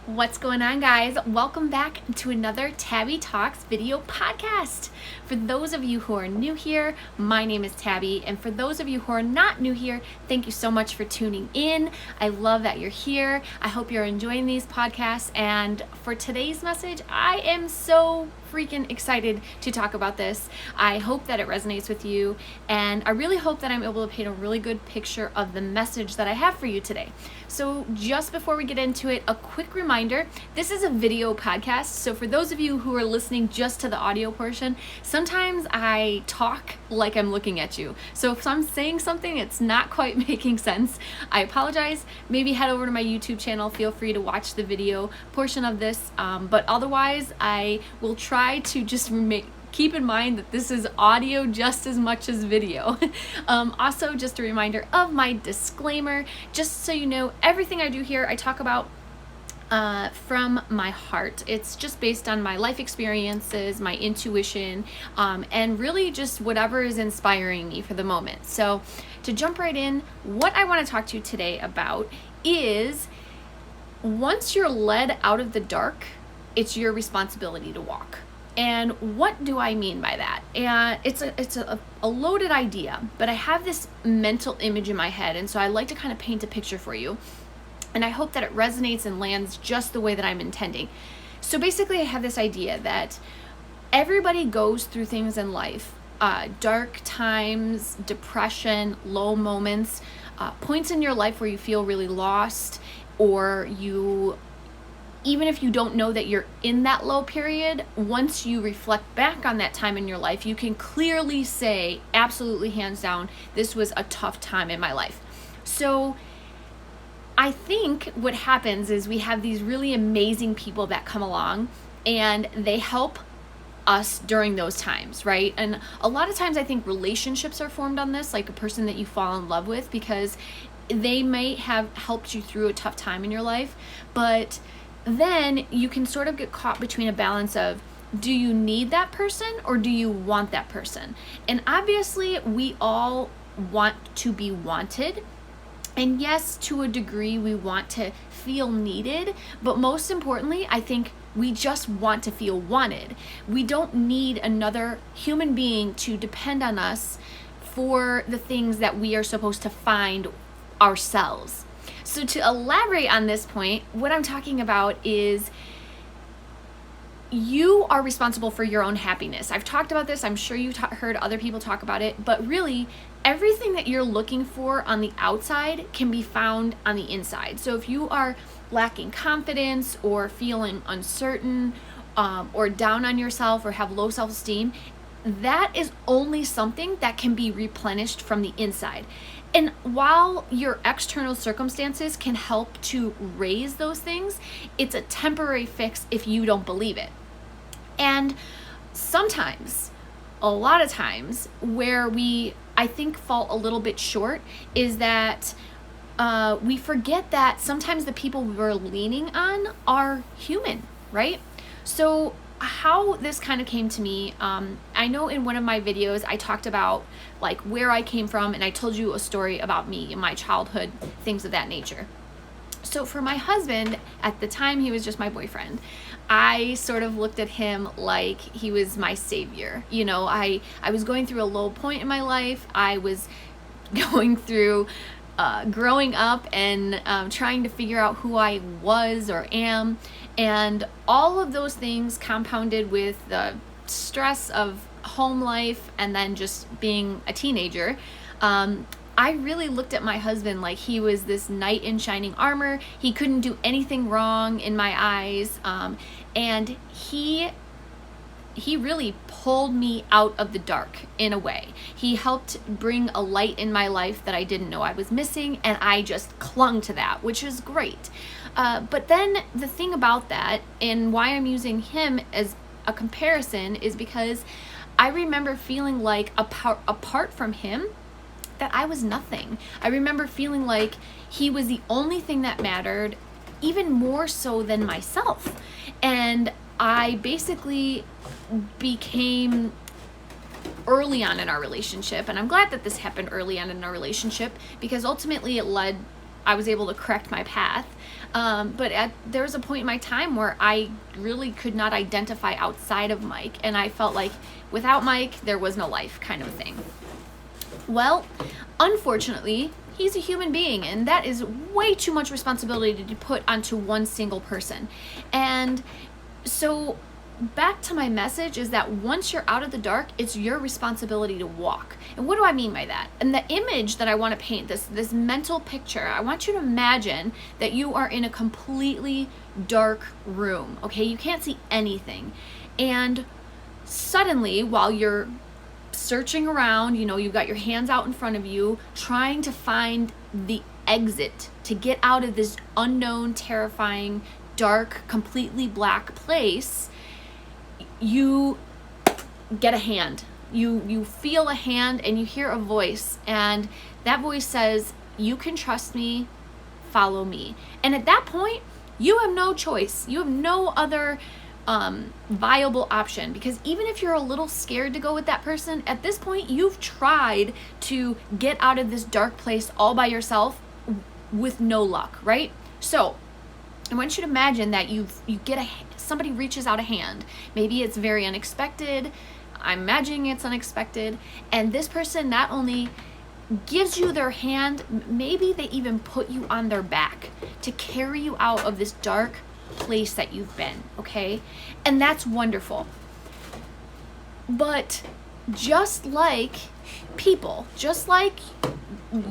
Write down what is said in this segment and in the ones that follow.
What's going on, guys? Welcome back to another Tabbie Talks video podcast. For those of you who are new here, my name is Tabbie, and for those of you who are not new here, thank you so much for tuning in. I love that you're here. I hope you're enjoying these podcasts, and for today's message, I am so freaking excited to talk about this. I hope that it resonates with you, and I really hope that I'm able to paint a really good picture of the message that I have for you today. So just before we get into it, a quick reminder, this is a video podcast, so for those of you who are listening just to the audio portion, sometimes I talk like I'm looking at you. So if I'm saying something it's not quite making sense, I apologize. Maybe head over to my YouTube channel, feel free to watch the video portion of this, but otherwise I will try to just keep in mind that this is audio just as much as video. Also, just a reminder of my disclaimer, just so you know, everything I do here I talk about from my heart. It's just based on my life experiences, my intuition, and really just whatever is inspiring me for the moment. So to jump right in, what I want to talk to you today about is once you're led out of the dark, it's your responsibility to walk. And what do I mean by that? And it's a loaded idea, but I have this mental image in my head, and so I like to kind of paint a picture for you. And I hope that it resonates and lands just the way that I'm intending. So basically, I have this idea that everybody goes through things in life, dark times, depression, low moments, points in your life where you feel really lost, or even if you don't know that you're in that low period, once you reflect back on that time in your life, you can clearly say, absolutely, hands down, this was a tough time in my life. So I think what happens is we have these really amazing people that come along and they help us during those times, right? And a lot of times I think relationships are formed on this, like a person that you fall in love with, because they may have helped you through a tough time in your life, but then you can sort of get caught between a balance of, do you need that person or do you want that person? And obviously we all want to be wanted. And yes, to a degree, we want to feel needed, but most importantly, I think we just want to feel wanted. We don't need another human being to depend on us for the things that we are supposed to find ourselves. So to elaborate on this point, what I'm talking about is you are responsible for your own happiness. I've talked about this. I'm sure you've heard other people talk about it, but really everything that you're looking for on the outside can be found on the inside. So if you are lacking confidence or feeling uncertain, or down on yourself or have low self-esteem, that is only something that can be replenished from the inside. And while your external circumstances can help to raise those things, it's a temporary fix if you don't believe it. And sometimes, a lot of times, where we, I think, fall a little bit short is that we forget that sometimes the people we're leaning on are human, right? So how this kind of came to me, I know in one of my videos I talked about like where I came from, and I told you a story about me and my childhood, things of that nature. So for my husband, at the time he was just my boyfriend, I sort of looked at him like he was my savior. You know, I was going through a low point in my life. I was going through growing up and trying to figure out who I was or am, and all of those things compounded with the stress of home life and then just being a teenager. I really looked at my husband like he was this knight in shining armor. He couldn't do anything wrong in my eyes, and he really pulled me out of the dark in a way. He helped bring a light in my life that I didn't know I was missing, and I just clung to that, which is great. But then the thing about that, and why I'm using him as a comparison, is because I remember feeling like apart from him, that I was nothing. I remember feeling like he was the only thing that mattered, even more so than myself. And I basically became, early on in our relationship, and I'm glad that this happened early on in our relationship, because ultimately it led I was able to correct my path. But there was a point in my time where I really could not identify outside of Mike, and I felt like without Mike, there was no life, kind of thing. Well, unfortunately, he's a human being, and that is way too much responsibility to put onto one single person. And so back to my message is that once you're out of the dark, it's your responsibility to walk. And what do I mean by that? And the image that I want to paint, this mental picture, I want you to imagine that you are in a completely dark room, okay? You can't see anything. And suddenly, while you're searching around, you've got your hands out in front of you, trying to find the exit to get out of this unknown, terrifying, dark, completely black place, you get a hand. You feel a hand and you hear a voice, and that voice says, "You can trust me, follow me." And at that point, you have no choice. You have no other viable option, because even if you're a little scared to go with that person, at this point you've tried to get out of this dark place all by yourself with no luck, right? So I want you to imagine that you get somebody reaches out a hand. Maybe it's very unexpected. I'm imagining it's unexpected, and this person not only gives you their hand, maybe they even put you on their back to carry you out of this dark place that you've been, okay? And that's wonderful. But just like people, just like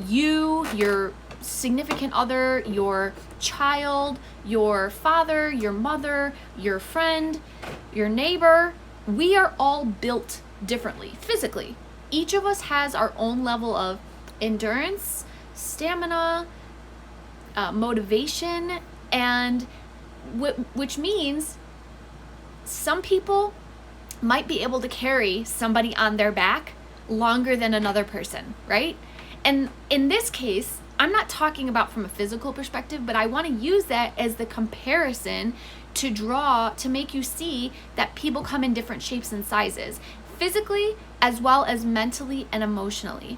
you, your significant other, your child, your father, your mother, your friend, your neighbor, we are all built differently physically. Each of us has our own level of endurance, stamina, motivation, and which means some people might be able to carry somebody on their back longer than another person, right? And in this case, I'm not talking about from a physical perspective, but I want to use that as the comparison to make you see that people come in different shapes and sizes, physically as well as mentally and emotionally.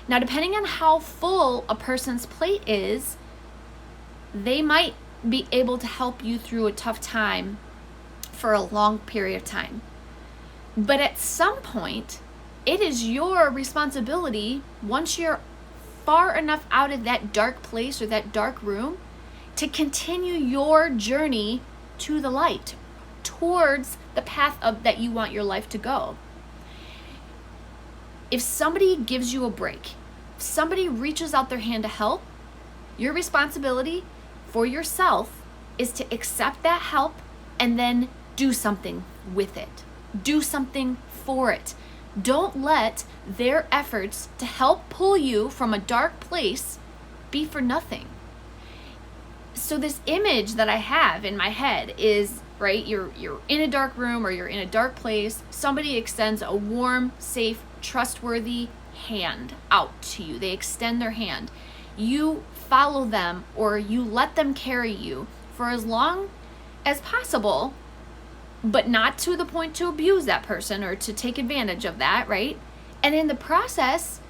Now, depending on how full a person's plate is, they might be able to help you through a tough time for a long period of time. But at some point, it is your responsibility, once you're far enough out of that dark place or that dark room, to continue your journey to the light, towards the path that you want your life to go. If somebody gives you a break, if somebody reaches out their hand to help, your responsibility for yourself is to accept that help and then do something with it. Do something for it. Don't let their efforts to help pull you from a dark place be for nothing. So this image that I have in my head is, right, you're in a dark room or you're in a dark place. Somebody extends a warm, safe, trustworthy hand out to you. They extend their hand. You follow them, or you let them carry you for as long as possible, but not to the point to abuse that person or to take advantage of that, right? And in the process,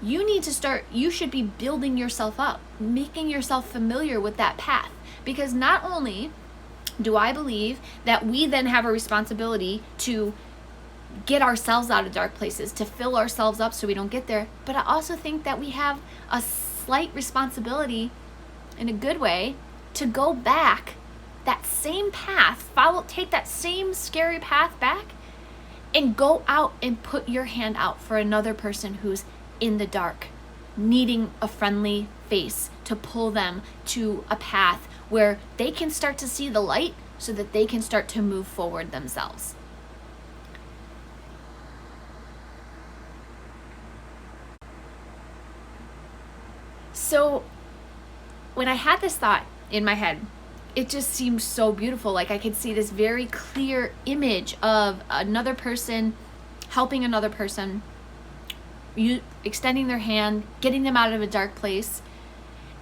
you should be building yourself up, making yourself familiar with that path. Because not only do I believe that we then have a responsibility to get ourselves out of dark places, to fill ourselves up so we don't get there, but I also think that we have a slight responsibility, in a good way, to go back that same path, take that same scary path back, and go out and put your hand out for another person who's in the dark, needing a friendly face to pull them to a path where they can start to see the light so that they can start to move forward themselves. So when I had this thought in my head, it just seemed so beautiful. Like I could see this very clear image of another person helping another person, extending their hand, getting them out of a dark place,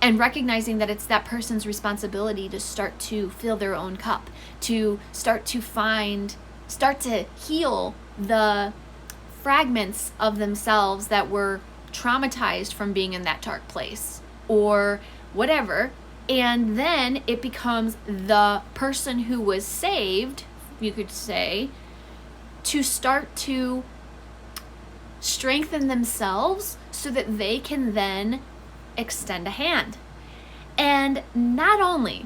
and recognizing that it's that person's responsibility to start to fill their own cup, to start to heal the fragments of themselves that were traumatized from being in that dark place, or whatever. And then it becomes the person who was saved, you could say, to start to strengthen themselves so that they can then extend a hand. And not only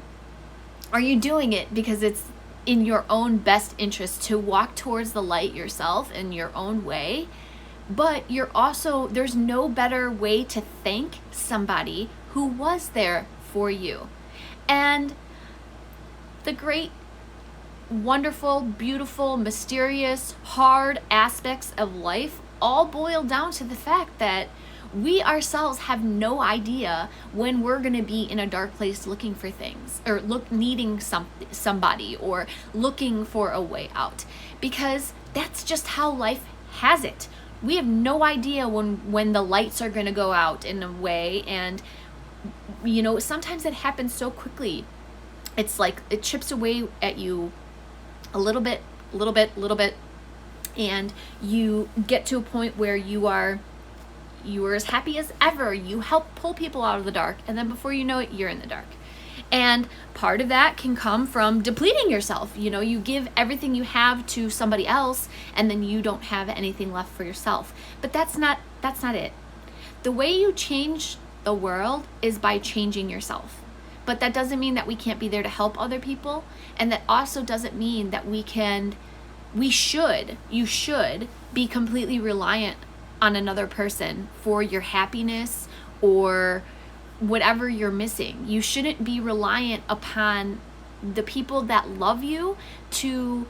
are you doing it because it's in your own best interest to walk towards the light yourself in your own way, but you're also, there's no better way to thank somebody who was there for you. And the great, wonderful, beautiful, mysterious, hard aspects of life all boil down to the fact that we ourselves have no idea when we're going to be in a dark place looking for things, or needing somebody, or looking for a way out, because that's just how life has it. We have no idea when the lights are going to go out in a way, and sometimes it happens so quickly. It's like it chips away at you a little bit, and you get to a point where you are as happy as ever. You help pull people out of the dark, and then before you know it, you're in the dark. And part of that can come from depleting yourself. You give everything you have to somebody else, and then you don't have anything left for yourself. But that's not it. The way you change the world is by changing yourself. But that doesn't mean that we can't be there to help other people, and that also doesn't mean that you should be completely reliant on another person for your happiness or whatever you're missing. You shouldn't be reliant upon the people that love you to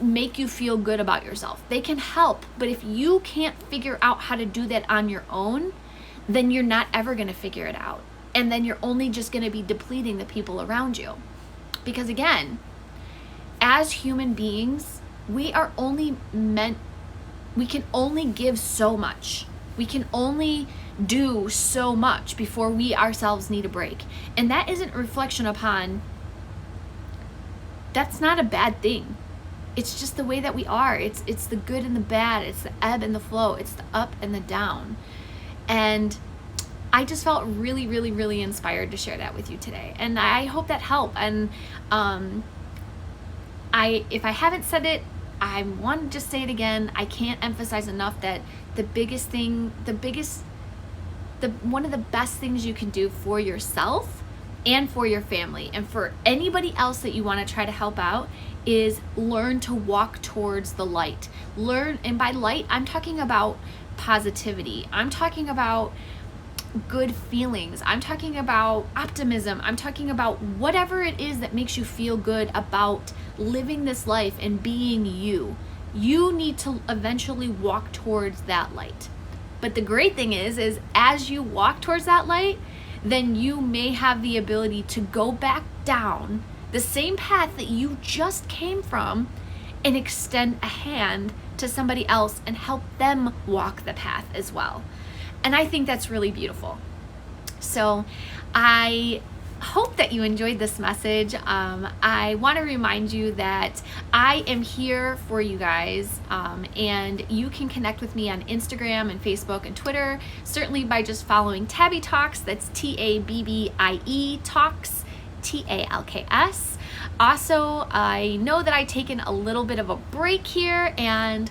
make you feel good about yourself. They can help, but if you can't figure out how to do that on your own, then you're not ever going to figure it out. And then you're only just going to be depleting the people around you. Because again, as human beings, we can only give so much. We can only do so much before we ourselves need a break. And that isn't a reflection upon, that's not a bad thing. It's just the way that we are. It's the good and the bad. It's the ebb and the flow. It's the up and the down. And I just felt really, really, really inspired to share that with you today. And I hope that helped. And if I haven't said it, I want to just say it again. I can't emphasize enough that one of the best things you can do for yourself and for your family and for anybody else that you want to try to help out is learn to walk towards the light. And by light, I'm talking about positivity. I'm talking about good feelings. I'm talking about optimism. I'm talking about whatever it is that makes you feel good about living this life and being you. You need to eventually walk towards that light. But the great thing is as you walk towards that light, then you may have the ability to go back down the same path that you just came from and extend a hand to somebody else and help them walk the path as well. And I think that's really beautiful. So I hope that you enjoyed this message. I want to remind you that I am here for you guys, and you can connect with me on Instagram and Facebook and Twitter, certainly by just following Tabbie Talks. That's Tabbie Talks, Talks. Also, I know that I've taken a little bit of a break here, and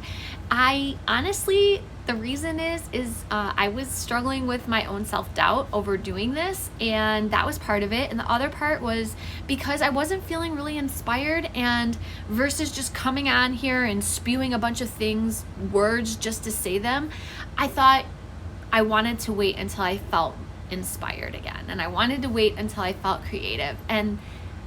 I honestly, the reason is I was struggling with my own self-doubt over doing this, and that was part of it. And the other part was because I wasn't feeling really inspired, and versus just coming on here and spewing a bunch of things, words just to say them, I thought I wanted to wait until I felt inspired again, and I wanted to wait until I felt creative, and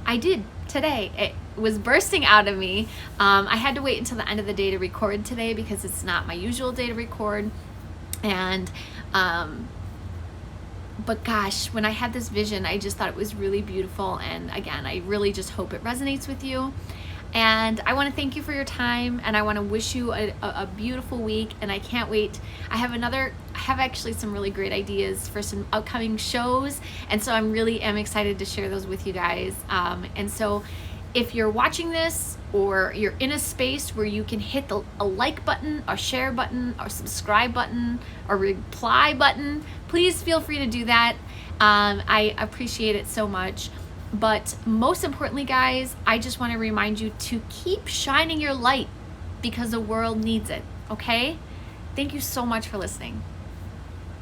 I did today. It was bursting out of me. I had to wait until the end of the day to record today because it's not my usual day to record. And but gosh, when I had this vision, I just thought it was really beautiful. And again, I really just hope it resonates with you. And I want to thank you for your time, and I want to wish you a beautiful week. And I can't wait. I have actually some really great ideas for some upcoming shows, and so I'm excited to share those with you guys. And so If you're watching this or you're in a space where you can hit a like button, a share button, or subscribe button, or reply button, please feel free to do that. I appreciate it so much. But most importantly, guys, I just want to remind you to keep shining your light because the world needs it, okay? Thank you so much for listening.